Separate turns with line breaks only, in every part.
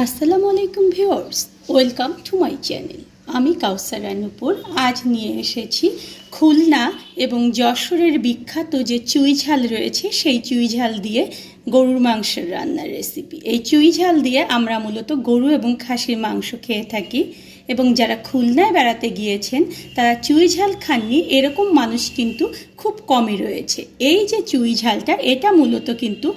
আসসালামু আলাইকুম viewers, welcome to my channel. আমি কাউসার রানুপুর আজ নিয়ে এসেছি খুলনা এবং যশোরের বিখ্যাত যে চুইঝাল রয়েছে সেই চুইঝাল দিয়ে গরুর মাংসের রান্নার রেসিপি। এই চুইঝাল দিয়ে আমরা মূলত গরু এবং খাসির মাংস খেয়ে থাকি এবং যারা খুলনায় বেড়াতে গিয়েছেন তারা চুইঝাল খাননি এরকম মানুষ কিন্তু খুব কমই রয়েছে। এই যে চুইঝালটা এটা মূলত কিন্তু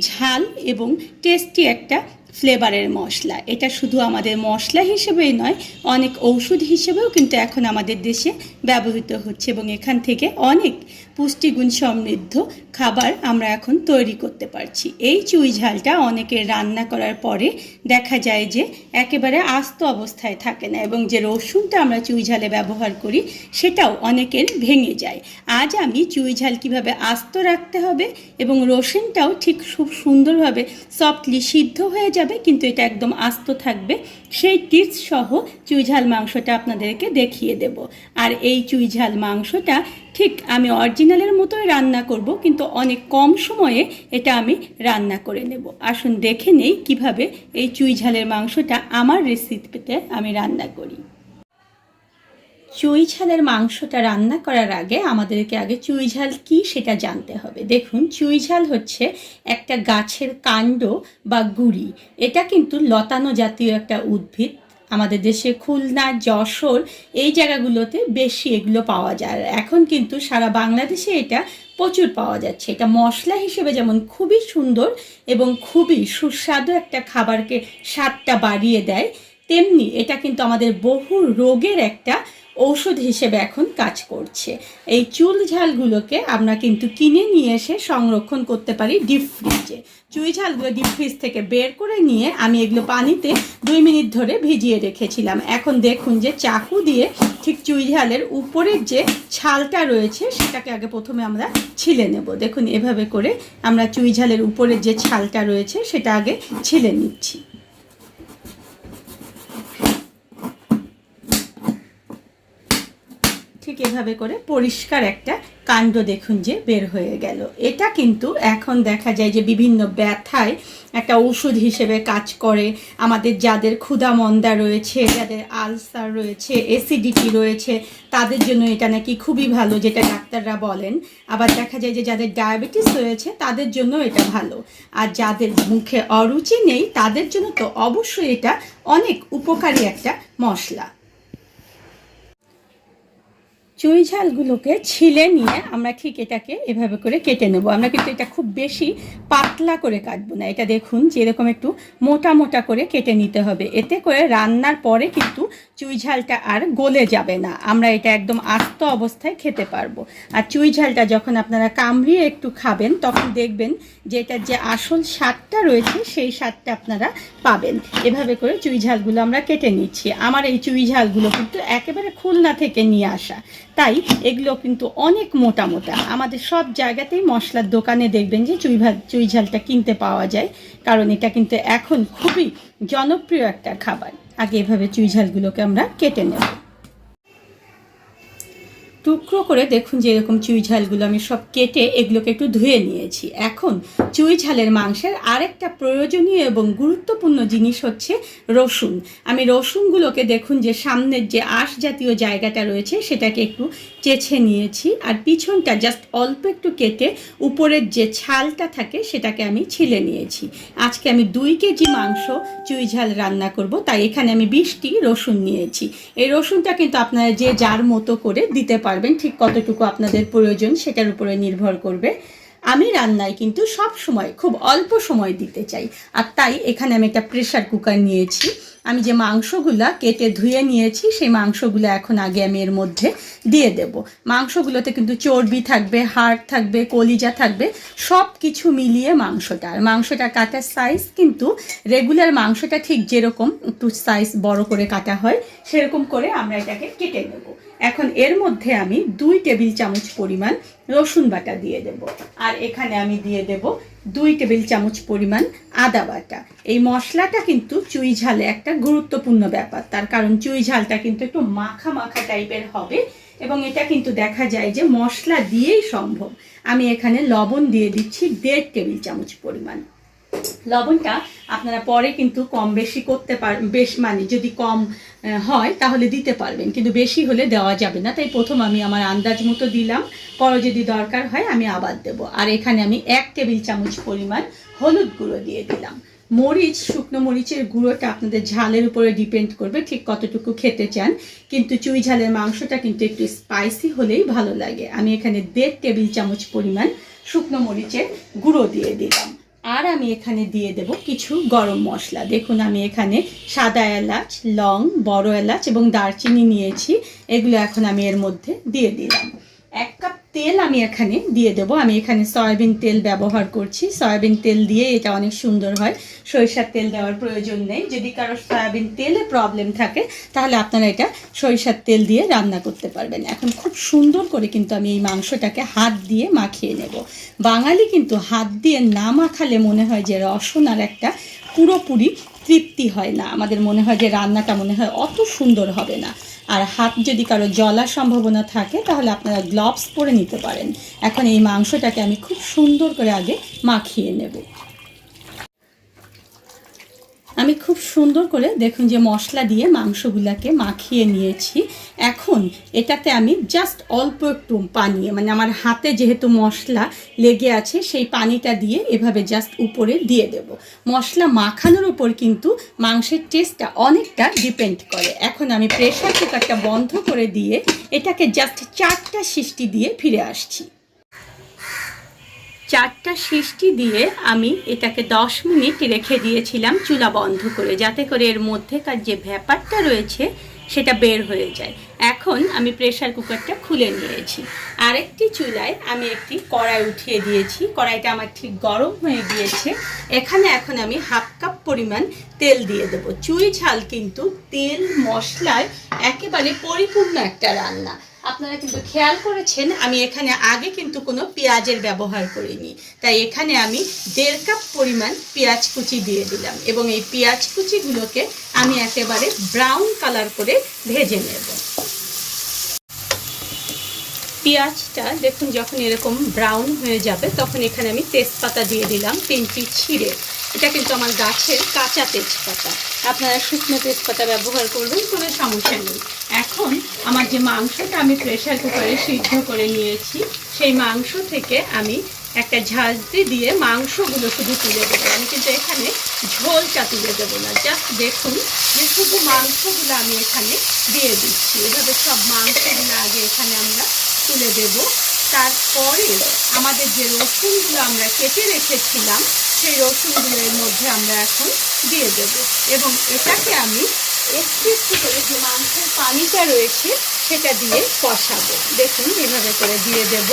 ঝাল এবং টেস্টি একটা ফ্লেভারের মশলা। এটা শুধু আমাদের মশলা হিসেবেই নয়, অনেক ঔষধ হিসেবেও কিন্তু এখন আমাদের দেশে ব্যবহৃত হচ্ছে এবং এখান থেকে অনেক পুষ্টিগুণ সমৃদ্ধ খাবার আমরা এখন তৈরি করতে পারছি। এই চুইঝালটা অনেকের রান্না করার পরে দেখা যায় যে একেবারে আস্ত অবস্থায় থাকে না এবং যে রসুনটা আমরা চুইঝালে ব্যবহার করি সেটাও অনেকের ভেঙে যায়। আজ আমি চুইঝাল কিভাবে আস্ত রাখতে হবে এবং রসুনটাও ঠিক খুব সুন্দরভাবে সফটলি সিদ্ধ হয়ে যাবে কিন্তু এটা একদম আস্ত থাকবে, সেই টিপস সহ চুইঝাল মাংসটা আপনাদেরকে দেখিয়ে দেব। আর এই চুইঝাল মাংসটা ঠিক আমি অরিজিনালের মতোই রান্না করব, কিন্তু অনেক কম সময়ে এটা আমি রান্না করে নেব। আসুন দেখে নেই কিভাবে এই চুইঝালের মাংসটা আমার রেসিপিতে আমি রান্না করি। চুইঝালের মাংসটা রান্না করার আগে আমাদেরকে আগে চুইঝাল কি সেটা জানতে হবে। দেখুন, চুইঝাল হচ্ছে একটা গাছের কাণ্ড বা গুঁড়ি। এটা কিন্তু লতানো জাতীয় একটা উদ্ভিদ। আমাদের দেশে খুলনা, যশোর এই জায়গাগুলোতে বেশি এগুলো পাওয়া যায়। এখন কিন্তু সারা বাংলাদেশে এটা প্রচুর পাওয়া যাচ্ছে। এটা মশলা হিসেবে যেমন খুবই সুন্দর এবং খুবই সুস্বাদু একটা খাবারকে স্বাদটা বাড়িয়ে দেয়, তেমনি এটা কিন্তু আমাদের বহু রোগের একটা ঔষধ হিসেবে এখন কাজ করছে। এই চুল ঝালগুলোকে আমরা কিন্তু কিনে নিয়ে এসে সংরক্ষণ করতে পারি ডিপ ফ্রিজে। চুই ঝালগুলো ডিপ ফ্রিজ থেকে বের করে নিয়ে আমি এগুলো পানিতে 2 মিনিট ধরে ভিজিয়ে রেখেছিলাম। এখন দেখুন যে চাকু দিয়ে ঠিক চুই ঝালের উপরের যে ছালটা রয়েছে সেটাকে আগে প্রথমে আমরা ছিলে নেব। দেখুন এভাবে করে আমরা চুই ঝালের উপরের যে ছালটা রয়েছে সেটা আগে ছিলে নিচ্ছি। ঠিক এভাবে করে পরিষ্কার একটা কাণ্ড দেখুন যে বের হয়ে গেল। এটা কিন্তু এখন দেখা যায় যে বিভিন্ন ব্যথায় একটা ওষুধ হিসেবে কাজ করে। আমাদের যাদের ক্ষুধা মন্দা রয়েছে, যাদের আলসার রয়েছে, অ্যাসিডিটি রয়েছে, তাদের জন্য এটা নাকি খুবই ভালো, যেটা ডাক্তাররা বলেন। আবার দেখা যায় যে যাদের ডায়াবেটিস রয়েছে তাদের জন্য এটা ভালো, আর যাদের মুখে অরুচি নেই তাদের জন্য তো অবশ্যই এটা অনেক উপকারী একটা মশলা। চুইঝালগুলোকে ছিলে নিয়ে আমরা ঠিক এটাকে এভাবে করে কেটে নেব। আমরা কিন্তু এটা খুব বেশি পাতলা করে কাটবো না। এটা দেখুন যে এরকম একটু মোটা মোটা করে কেটে নিতে হবে, এতে করে রান্নার পরে কিন্তু চুইঝালটা আর গলে যাবে না, আমরা এটা একদম আস্ত অবস্থায় খেতে পারবো। আর চুইঝালটা যখন আপনারা কামড়িয়ে একটু খাবেন তখন দেখবেন যে এটার যে আসল স্বাদটা রয়েছে সেই স্বাদটা আপনারা পাবেন। এভাবে করে চুইঝালগুলো আমরা কেটে নিচ্ছি। আমার এই চুইঝালগুলো কিন্তু একেবারে খুলনা থেকে নিয়ে আসা, তাই এগুলো কিন্তু অনেক মোটা মোটা। আমাদের সব জায়গাতেই মশলার দোকানে দেখবেন যে চুইঝালটা কিনতে পাওয়া যায়, কারণ এটা কিন্তু এখন খুবই জনপ্রিয় একটা খাবার। আগে এভাবে চুইঝালগুলোকে আমরা কেটে নেব টুকরো করে। দেখুন যে এরকম চুইঝালগুলো আমি সব কেটে এগুলোকে একটু ধুয়ে নিয়েছি। এখন চুইঝালের মাংসের আরেকটা প্রয়োজনীয় এবং গুরুত্বপূর্ণ জিনিস হচ্ছে রসুন। আমি রসুনগুলোকে দেখুন যে সামনের যে আঁশ জাতীয় জায়গাটা রয়েছে সেটাকে একটু চেঁছে নিয়েছি, আর পিছনটা জাস্ট অল্প একটু কেটে উপরের যে ছালটা থাকে সেটাকে আমি ছিলে নিয়েছি। আজকে আমি 2 কেজি মাংস চুইঝাল রান্না করব, তাই এখানে আমি 20টি রসুন নিয়েছি। এই রসুনটা কিন্তু আপনারা যে যার মতো করে দিতে পারবেন, ঠিক কতটুকু আপনাদের প্রয়োজন সেটার উপরে নির্ভর করবে। আমি রান্নায় কিন্তু সব সময় খুব অল্প সময় দিতে চাই, আর তাই এখানে আমি একটা প্রেসার কুকার নিয়েছি। আমি যে মাংসগুলো কেটে ধুয়ে নিয়েছি সেই মাংসগুলো এখন আগে আমি এর মধ্যে দিয়ে দেব। মাংসগুলোতে কিন্তু চর্বি থাকবে, হাড় থাকবে, কলিজা থাকবে, সব কিছু মিলিয়ে মাংসটা। আর মাংসটা কাটার সাইজ কিন্তু রেগুলার মাংসটা ঠিক যেরকম একটু সাইজ বড় করে কাটা হয় সেরকম করে আমরা এটাকে কেটে নেব। এখন এর মধ্যে আমি 2 টেবিল চামচ পরিমাণ রসুন বাটা দিয়ে দেব, আর এখানে আমি দিয়ে দেব 2 টেবিল চামচ পরিমাণ আদা বাটা। এই মশলাটা কিন্তু চুইঝালে একটা গুরুত্বপূর্ণ ব্যাপার, তার কারণ চুইঝালটা কিন্তু একটু মাখা মাখা টাইপের হবে এবং এটা কিন্তু দেখা যায় যে মশলা দিয়েই সম্ভব। আমি এখানে লবণ দিয়ে দিচ্ছি 1.5 টেবিল চামচ পরিমাণ। লবণটা আপনারা পরে কিন্তু কম বেশি করতে পারবেন, মানে যদি কম হয় তাহলে দিতে পারবেন, কিন্তু বেশি হলে দেওয়া যাবে না। তাই প্রথম আমি আমার আন্দাজ মতো দিলাম, পরে যদি দরকার হয় আমি আবার দেব। আর এখানে আমি 1 টেবিল চামচ পরিমাণ হলুদ গুঁড়ো দিয়ে দিলাম। মরিচ, শুকনো মরিচের গুঁড়োটা আপনাদের ঝালের উপরে ডিপেন্ড করবে ঠিক কতটুকু খেতে চান, কিন্তু চুই ঝালের মাংসটা কিন্তু একটু স্পাইসি হলেই ভালো লাগে। আমি এখানে 1.5 টেবিল চামচ পরিমাণ শুকনো মরিচের গুঁড়ো দিয়ে দিলাম। আর আমি এখানে দিয়ে দেব কিছু গরম মশলা। দেখুন আমি এখানে সাদা এলাচ, লং, বড় এলাচ এবং দারচিনি নিয়েছি। এগুলো এখন আমি এর মধ্যে দিয়ে দিলাম। 1 কাপ তেল আমি এখানে দিয়ে দেব। আমি এখানে সয়াবিন তেল ব্যবহার করছি। সয়াবিন তেল দিয়ে এটা অনেক সুন্দর হয়, সরিষার তেল দেওয়ার প্রয়োজন নেই। যদি কারো সয়াবিন তেলে প্রবলেম থাকে তাহলে আপনারা এটা সরিষার তেল দিয়ে রান্না করতে পারবেন। এখন খুব সুন্দর করে কিন্তু আমি এই মাংসটাকে হাত দিয়ে মাখিয়ে নেব। বাঙালি কিন্তু হাত দিয়ে না মাখালে মনে হয় যে রসনার একটা পুরোপুরি তৃপ্তি হয় না, আমাদের মনে হয় যে রান্নাটা মনে হয় অত সুন্দর হবে না। আর হাত যদি কারো জ্বলার সম্ভাবনা থাকে তাহলে আপনারা গ্লাভস পরে নিতে পারেন। এখন এই মাংসটাকে আমি খুব সুন্দর করে আগে মাখিয়ে নেব। আমি খুব সুন্দর করে দেখুন যে মশলা দিয়ে মাংসগুলোকে মাখিয়ে নিয়েছি। এখন এটাতে আমি জাস্ট অল্প একটু পানি, মানে আমার হাতে যেহেতু মশলা লেগে আছে সেই পানিটা দিয়ে এভাবে জাস্ট উপরে দিয়ে দেব। মশলা মাখানোর উপর কিন্তু মাংসের টেস্টটা অনেকটা ডিপেন্ড করে। এখন আমি প্রেসার কুকারটা বন্ধ করে দিয়ে এটাকে জাস্ট 4টা সিটি দিয়ে ফিরে আসছি। 4টা সিটি দিয়ে আমি এটাকে 10 মিনিট রেখে দিয়েছিলাম চুলা বন্ধ করে, যাতে করে এর মধ্যেকার যে ভ্যাপারটা রয়েছে সেটা বের হয়ে যায়। এখন আমি প্রেসার কুকারটা খুলে নিয়েছি। আরেকটি চুলায় আমি একটি কড়াই উঠিয়ে দিয়েছি। কড়াইটা আমার ঠিক গরম হয়ে গিয়েছে। এখানে এখন আমি 1/2 কাপ পরিমাণ তেল দিয়ে দেবো। চুই ঝাল কিন্তু তেল মশলায় একেবারে পরিপূর্ণ একটা রান্না। আপনারা কিন্তু খেয়াল করেছেন আমি এখানে আগে কিন্তু কোনো পেঁয়াজের ব্যবহার করিনি, তাই এখানে আমি 1.5 কাপ পরিমাণ পেঁয়াজ কুচি দিয়ে দিলাম এবং এই পেঁয়াজ কুচিগুলোকে আমি একেবারে ব্রাউন কালার করে ভেজে নেব। পেঁয়াজটা দেখুন যখন এরকম ব্রাউন হয়ে যাবে তখন এখানে আমি তেজপাতা দিয়ে দিলাম 3টি ছিঁড়ে। এটা কিন্তু আমার গাছের কাঁচা তেজপাতা, আপনারা শুকনো তেজপাতা ব্যবহার করবেন, কোনো সমস্যা নেই। এখন আমার যে মাংসটা আমি প্রেসার কুকারে সিদ্ধ করে নিয়েছি সেই মাংস থেকে আমি একটা ঝাঁঝরি দিয়ে মাংসগুলো শুধু তুলে দেবো। আমি কিন্তু এখানে ঝোলটা তুলে দেবো না, জাস্ট দেখুন যে শুধু মাংসগুলো আমি এখানে দিয়ে দিচ্ছি। এভাবে সব মাংসগুলো আগে এখানে আমরা তুলে দেব। তারপরে আমাদের যে রসুনগুলো আমরা কেটে রেখেছিলাম সেই রসুনগুলোর মধ্যে আমরা এখন দিয়ে দেব এবং এটাকে আমি একটু একটু করে যে মাংসের পানিটা রয়েছে সেটা দিয়ে কষাবো। দেখুন এভাবে করে দিয়ে দেব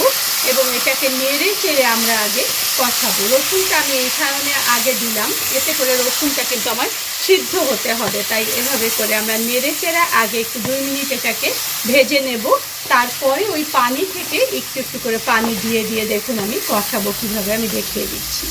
এবং এটাকে নেড়ে চেড়ে আমরা আগে কষাবো। রসুনটা আমি এই কারণে আগে দিলাম, এতে করে রসুনটা কিন্তু আমার সিদ্ধ হতে হবে, তাই এভাবে করে আমরা নেড়ে চেড়ে আগে একটু 2 মিনিট এটাকে ভেজে নেব। তারপরে ওই পানি থেকে একটু একটু করে পানি দিয়ে দিয়ে দেখুন আমি কষাবো কীভাবে, আমি দেখিয়ে দিচ্ছি।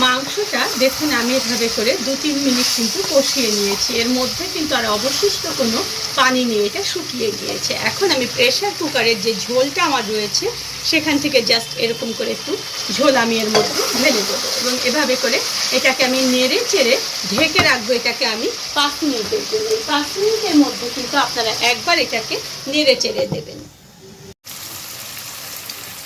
মাংসটা দেখুন আমি এভাবে করে 2-3 মিনিট কিন্তু কষিয়ে নিয়েছি। এর মধ্যে কিন্তু আর অবশিষ্ট কোনো পানি নেই, এটা শুকিয়ে গিয়েছে। এখন আমি প্রেসার কুকারের যে ঝোলটা আমার রয়েছে সেখান থেকে জাস্ট এরকম করে একটু ঝোল আমি এর মধ্যে ঢেলে দেবো এবং এভাবে করে এটাকে আমি নেড়ে চেড়ে ঢেকে রাখবো। এটাকে আমি 5 মিনিটের জন্য। 5 মিনিটের মধ্যে কিন্তু আপনারা একবার এটাকে নেড়ে চেড়ে দেবেন।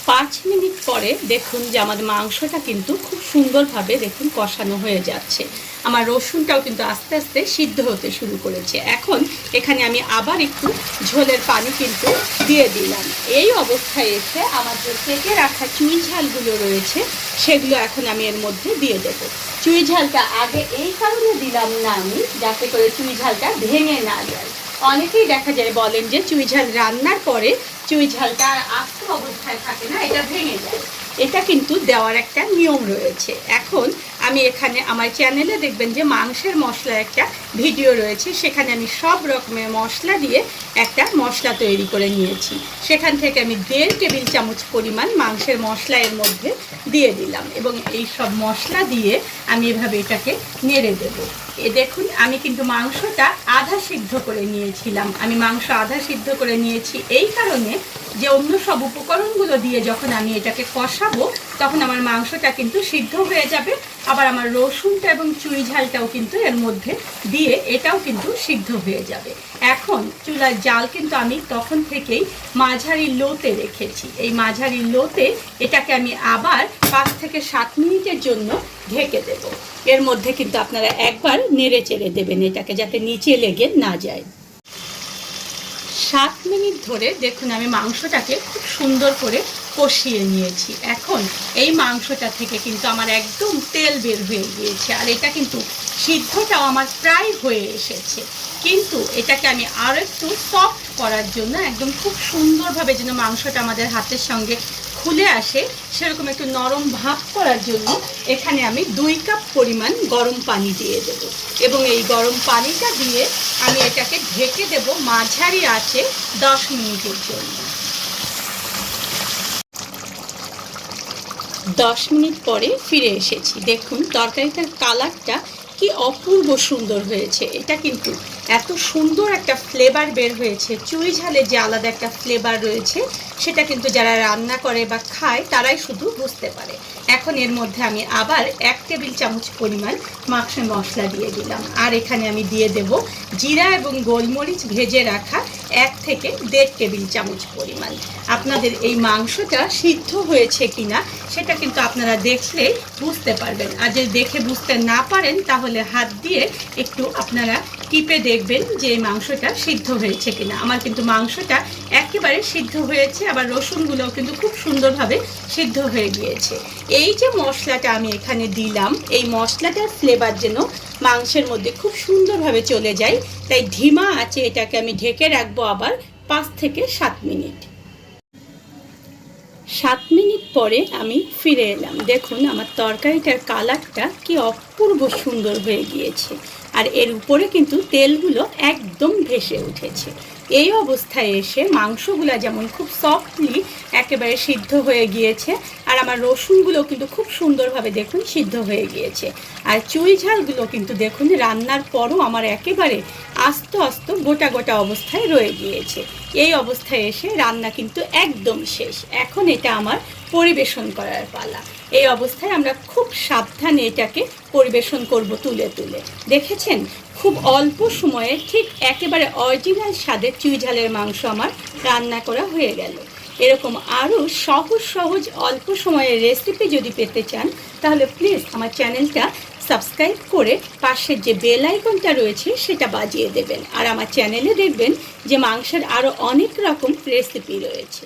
5 মিনিট পরে দেখুন যে আমাদের মাংসটা কিন্তু খুব সুন্দরভাবে দেখুন কষানো হয়ে যাচ্ছে। আমার রসুনটাও কিন্তু আস্তে আস্তে সিদ্ধ হতে শুরু করেছে। এখন এখানে আমি আবার একটু ঝোলের পানি কিন্তু দিয়ে দিলাম। এই অবস্থায় এসে আমার যে কেটে রাখা চুই ঝালগুলো রয়েছে সেগুলো এখন আমি এর মধ্যে দিয়ে দেব। চুই ঝালটা আগে এই কারণে দিলাম না আমি, যাতে করে চুই ঝালটা ভেঙে না যায়। অনেকেই দেখা যায় বলেন যে চুই ঝাল রান্নার পরে চুই ঝালটা আর আস্ত অবস্থায় থাকে না, এটা ভেঙে যায়। এটা কিন্তু দেওয়ার একটা নিয়ম রয়েছে। এখন আমি এখানে আমার চ্যানেলে দেখবেন যে মাংসের মশলা একটা ভিডিও রয়েছে, সেখানে আমি সব রকমের মশলা দিয়ে একটা মশলা তৈরি করে নিয়েছি। সেখান থেকে আমি 1.5 টেবিল চামচ পরিমাণ মাংসের মশলা এর মধ্যে দিয়ে দিলাম এবং এই সব মশলা দিয়ে আমি এভাবে এটাকে নেড়ে দেবো। দেখুন আমি কিন্তু মাংসটা আধা সিদ্ধ করে নিয়েছিলাম। আমি মাংস আধা সিদ্ধ করে নিয়েছি এই কারণে যে অন্য সব উপকরণগুলো দিয়ে যখন আমি এটাকে কষাবো তখন আমার মাংসটা কিন্তু সিদ্ধ হয়ে যাবে, আবার আমার রসুনটা এবং চুই ঝালটাও কিন্তু এর মধ্যে দিয়ে এটাও কিন্তু সিদ্ধ হয়ে যাবে। এখন চুলার জাল কিন্তু আমি তখন থেকেই মাঝারি লোতে রেখেছি। এই মাঝারি লোতে এটাকে আমি আবার 5 থেকে 7 মিনিটের জন্য ঢেকে দেব। এর মধ্যে কিন্তু আপনারা একবার নেড়ে চেড়ে দেবেন এটাকে, যাতে নিচে লেগে না যায়। 7 মিনিট ধরে দেখুন আমি মাংসটাকে খুব সুন্দর করে কষিয়ে নিয়েছি। এখন এই মাংসটা থেকে কিন্তু আমার একদম তেল বের হয়ে গিয়েছে, আর এটা কিন্তু সিদ্ধটাও আমার প্রায় হয়ে এসেছে। কিন্তু এটাকে আমি আরও একটু সফট করার জন্য, একদম খুব সুন্দরভাবে যেন মাংসটা আমাদের হাতের সঙ্গে খুলে আসে, সেরকম একটু নরম ভাব করার জন্য এখানে আমি 2 কাপ পরিমাণ গরম পানি দিয়ে দেব। এবং এই গরম পানিটা দিয়ে আমি এটাকে ঢেকে দেব মাঝারি আঁচে 10 মিনিটের জন্য। 10 মিনিট পরে ফিরে এসেছি। দেখুন তরকারিটার কালারটা কি অপূর্ব সুন্দর হয়েছে। এটা কিন্তু এত সুন্দর একটা ফ্লেভার বের হয়েছে, চুই ঝালের যে আলাদা একটা ফ্লেভার রয়েছে সেটা কিন্তু যারা রান্না করে বা খায় তারাই শুধু বুঝতে পারে। এখন এর মধ্যে আমি আবার 1 টেবিল চামচ পরিমাণ মাংসের মশলা দিয়ে দিলাম, আর এখানে আমি দিয়ে দেব জিরা এবং গোলমরিচ ভেজে রাখা 1 থেকে 1.5 টেবিল চামচ পরিমাণ। আপনাদের এই মাংসটা সিদ্ধ হয়েছে কিনা সেটা কিন্তু আপনারা দেখলে বুঝতে পারবেন, আর যদি দেখে বুঝতে না পারেন তাহলে হাত দিয়ে একটু আপনারা টিপে দেখবেন যে এই মাংসটা সিদ্ধ হয়েছে কিনা। আমার কিন্তু মাংসটা একেবারে সিদ্ধ হয়েছে, আবার রসুনগুলোও কিন্তু খুব সুন্দরভাবে সিদ্ধ হয়ে গিয়েছে। এই যে মশলাটা আমি এখানে দিলাম, এই মশলাটার ফ্লেভার যেন মাংসের মধ্যে খুব সুন্দরভাবে চলে যায়, তাই ধিমা আঁচে এটাকে আমি ঢেকে রাখবো আবার 5 থেকে 7 মিনিট। 7 মিনিট পরে আমি ফিরে এলাম। দেখুন আমার তরকারিটার কালারটা কি অপূর্ব সুন্দর হয়ে গিয়েছে, আর এর উপরে কিন্তু তেলগুলো একদম ভেসে উঠেছে। এই অবস্থায় এসে মাংসগুলো যেমন খুব সফটলি একেবারে সিদ্ধ হয়ে গিয়েছে, আর আমার রসুনগুলো কিন্তু খুব সুন্দরভাবে দেখুন সিদ্ধ হয়ে গিয়েছে, আর চুই ঝালগুলো কিন্তু দেখুন রান্নার পরও আমার একেবারে আস্ত আস্ত গোটা গোটা অবস্থায় রয়ে গিয়েছে। এই অবস্থায় এসে রান্না কিন্তু একদম শেষ। এখন এটা আমার পরিবেশন করার পালা। এই অবস্থায় আমরা খুব সাবধানে এটাকে পরিবেশন করব তুলে তুলে। দেখেছেন খুব অল্প সময়ে ঠিক একেবারে অরিজিনাল স্বাদের চুই ঝালের মাংস আমার রান্না করা হয়ে গেল। এরকম আরও সহজ সহজ অল্প সময়ের রেসিপি যদি পেতে চান তাহলে প্লিজ আমার চ্যানেলটা সাবস্ক্রাইব করে পাশের যে বেল আইকনটা রয়েছে সেটা বাজিয়ে দেবেন, আর আমার চ্যানেলে দেখবেন যে মাংসের আরও অনেক রকম রেসিপি রয়েছে।